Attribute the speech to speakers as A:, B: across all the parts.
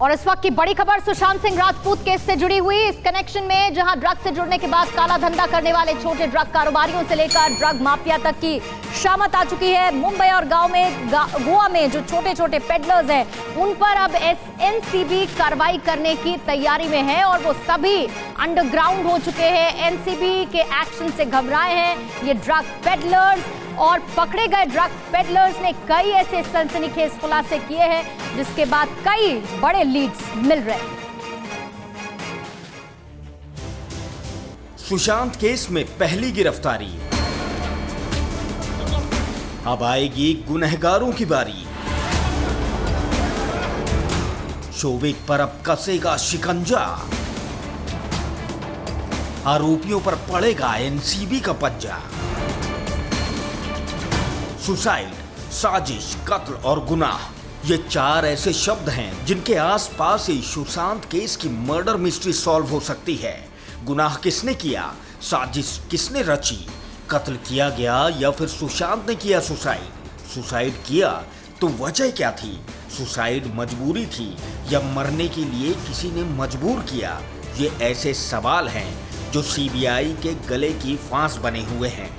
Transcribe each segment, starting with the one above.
A: और इस वक्त की बड़ी खबर सुशांत सिंह राजपूत केस से जुड़ी हुई। इस कनेक्शन में जहां ड्रग से जुड़ने के बाद काला धंधा करने वाले छोटे ड्रग कारोबारियों से लेकर ड्रग माफिया तक की शामत आ चुकी है। मुंबई और गोवा में जो छोटे छोटे पेडलर्स हैं उन पर अब एनसीबी कार्रवाई करने की तैयारी में है और वो सभी अंडरग्राउंड हो चुके हैं। एनसीबी के एक्शन से घबराए हैं ये ड्रग पेडलर्स और पकड़े गए ड्रग पेडलर्स ने कई ऐसे सनसनीखेज खुलासे किए हैं जिसके बाद कई बड़े लीड्स मिल रहे हैं।
B: सुशांत केस में पहली गिरफ्तारी, अब आएगी गुनहगारों की बारी। शोविक पर अब कसेगा शिकंजा, आरोपियों पर पड़ेगा एनसीबी का पंजा। सुसाइड, साजिश, कत्ल और गुनाह, ये चार ऐसे शब्द हैं जिनके आसपास ही सुशांत केस की मर्डर मिस्ट्री सॉल्व हो सकती है। गुनाह किसने किया, साजिश किसने रची, कत्ल किया गया या फिर सुशांत ने किया सुसाइड। सुसाइड किया तो वजह क्या थी, सुसाइड मजबूरी थी या मरने के लिए किसी ने मजबूर किया। ये ऐसे सवाल हैं जो सीबीआई के गले की फांस बने हुए हैं।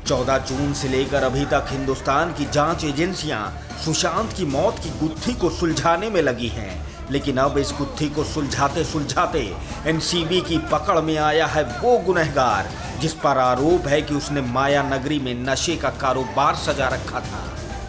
B: 14 जून से लेकर अभी तक हिंदुस्तान की जांच एजेंसियां सुशांत की मौत की गुत्थी को सुलझाने में लगी हैं, लेकिन अब इस गुत्थी को सुलझाते सुलझाते एनसीबी की पकड़ में आया है वो गुनहगार जिस पर आरोप है कि उसने माया नगरी में नशे का कारोबार सजा रखा था।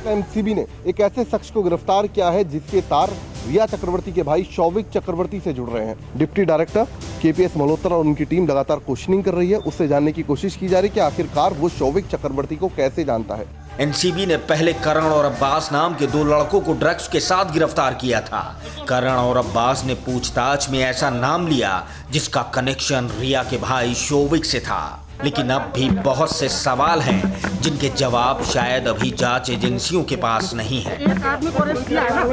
C: एनसीबी ने एक ऐसे शख्स को गिरफ्तार किया है जिसके तार रिया चक्रवर्ती के भाई शौविक चक्रवर्ती से जुड़ रहे हैं। डिप्टी डायरेक्टर केपीएस मल्होत्रा और उनकी टीम लगातार क्वेश्चनिंग कर रही है। उससे जानने की कोशिश की जा रही है कि आखिरकार वो शौविक चक्रवर्ती को कैसे जानता है।
B: एनसीबी ने पहले करण और अब्बास नाम के दो लड़कों को ड्रग्स के साथ गिरफ्तार किया था। करण और अब्बास ने पूछताछ में ऐसा नाम लिया जिसका कनेक्शन रिया के भाई शौविक से था, लेकिन अब भी बहुत से सवाल हैं जिनके जवाब शायद अभी जांच एजेंसियों के पास नहीं है।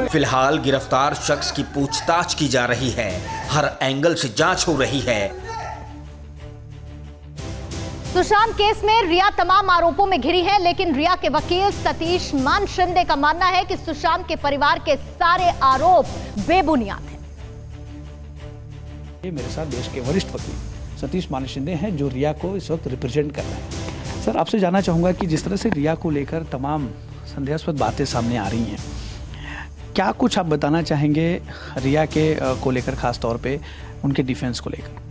B: फिलहाल गिरफ्तार शख्स की पूछताछ की जा रही है, हर एंगल से जांच हो रही है।
A: सुशांत केस में रिया तमाम आरोपों में घिरी है, लेकिन रिया के वकील सतीश मान शिंदे का मानना है कि सुशांत के परिवार के सारे आरोप बेबुनियाद हैं।
D: मेरे साथ देश के वरिष्ठ वकील सतीश मान शिंदे हैं जो रिया को इस वक्त रिप्रेजेंट कर रहे हैं। सर, आपसे जानना चाहूँगा कि जिस तरह से रिया को लेकर तमाम संदेहास्पद बातें सामने आ रही हैं, क्या कुछ आप बताना चाहेंगे रिया के को लेकर, खास तौर पे उनके डिफेंस को लेकर?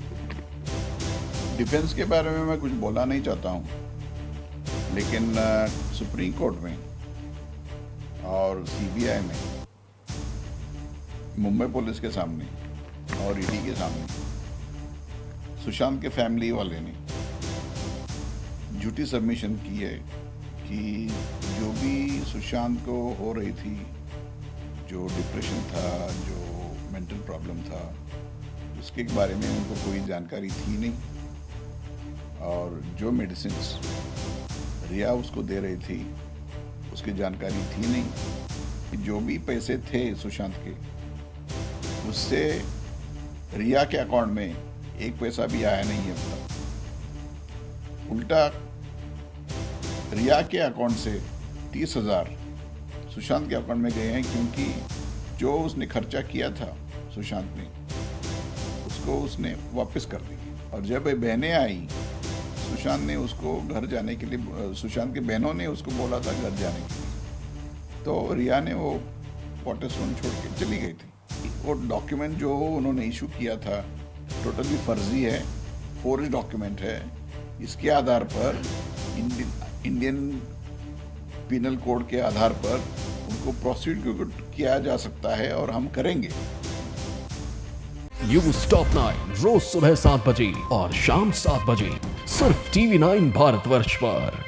E: डिफेंस के बारे में मैं कुछ बोलना नहीं चाहता हूँ, लेकिन सुप्रीम कोर्ट में और सीबीआई में, मुंबई पुलिस के सामने और ईडी के सामने सुशांत के फैमिली वाले ने झूठी सबमिशन की है कि जो भी सुशांत को हो रही थी, जो डिप्रेशन था, जो मेंटल प्रॉब्लम था, उसके बारे में उनको कोई जानकारी थी नहीं और जो मेडिसिन्स रिया उसको दे रही थी उसकी जानकारी थी नहीं। जो भी पैसे थे सुशांत के, उससे रिया के अकाउंट में एक पैसा भी आया नहीं है। उल्टा रिया के अकाउंट से 30,000 सुशांत के अकाउंट में गए हैं, क्योंकि जो उसने खर्चा किया था सुशांत ने, उसको उसने वापस कर दिया। और जब बहनें आई, सुशांत ने उसको घर जाने के लिए, सुशांत के बहनों ने उसको बोला था घर जाने के लिए, तो रिया ने वो वाटरस्टोन छोड़ के चली गई थी। वो डॉक्यूमेंट जो उन्होंने इशू किया था टोटली फर्जी है, फोर्ज डॉक्यूमेंट है। इसके आधार पर इंडियन पिनल कोड के आधार पर उनको प्रोसिक्यूट किया जा सकता है और हम करेंगे।
F: न्यूज़ टॉप 9 रोज सुबह 7 बजे और शाम 7 बजे सिर्फ TV9 भारतवर्ष पर।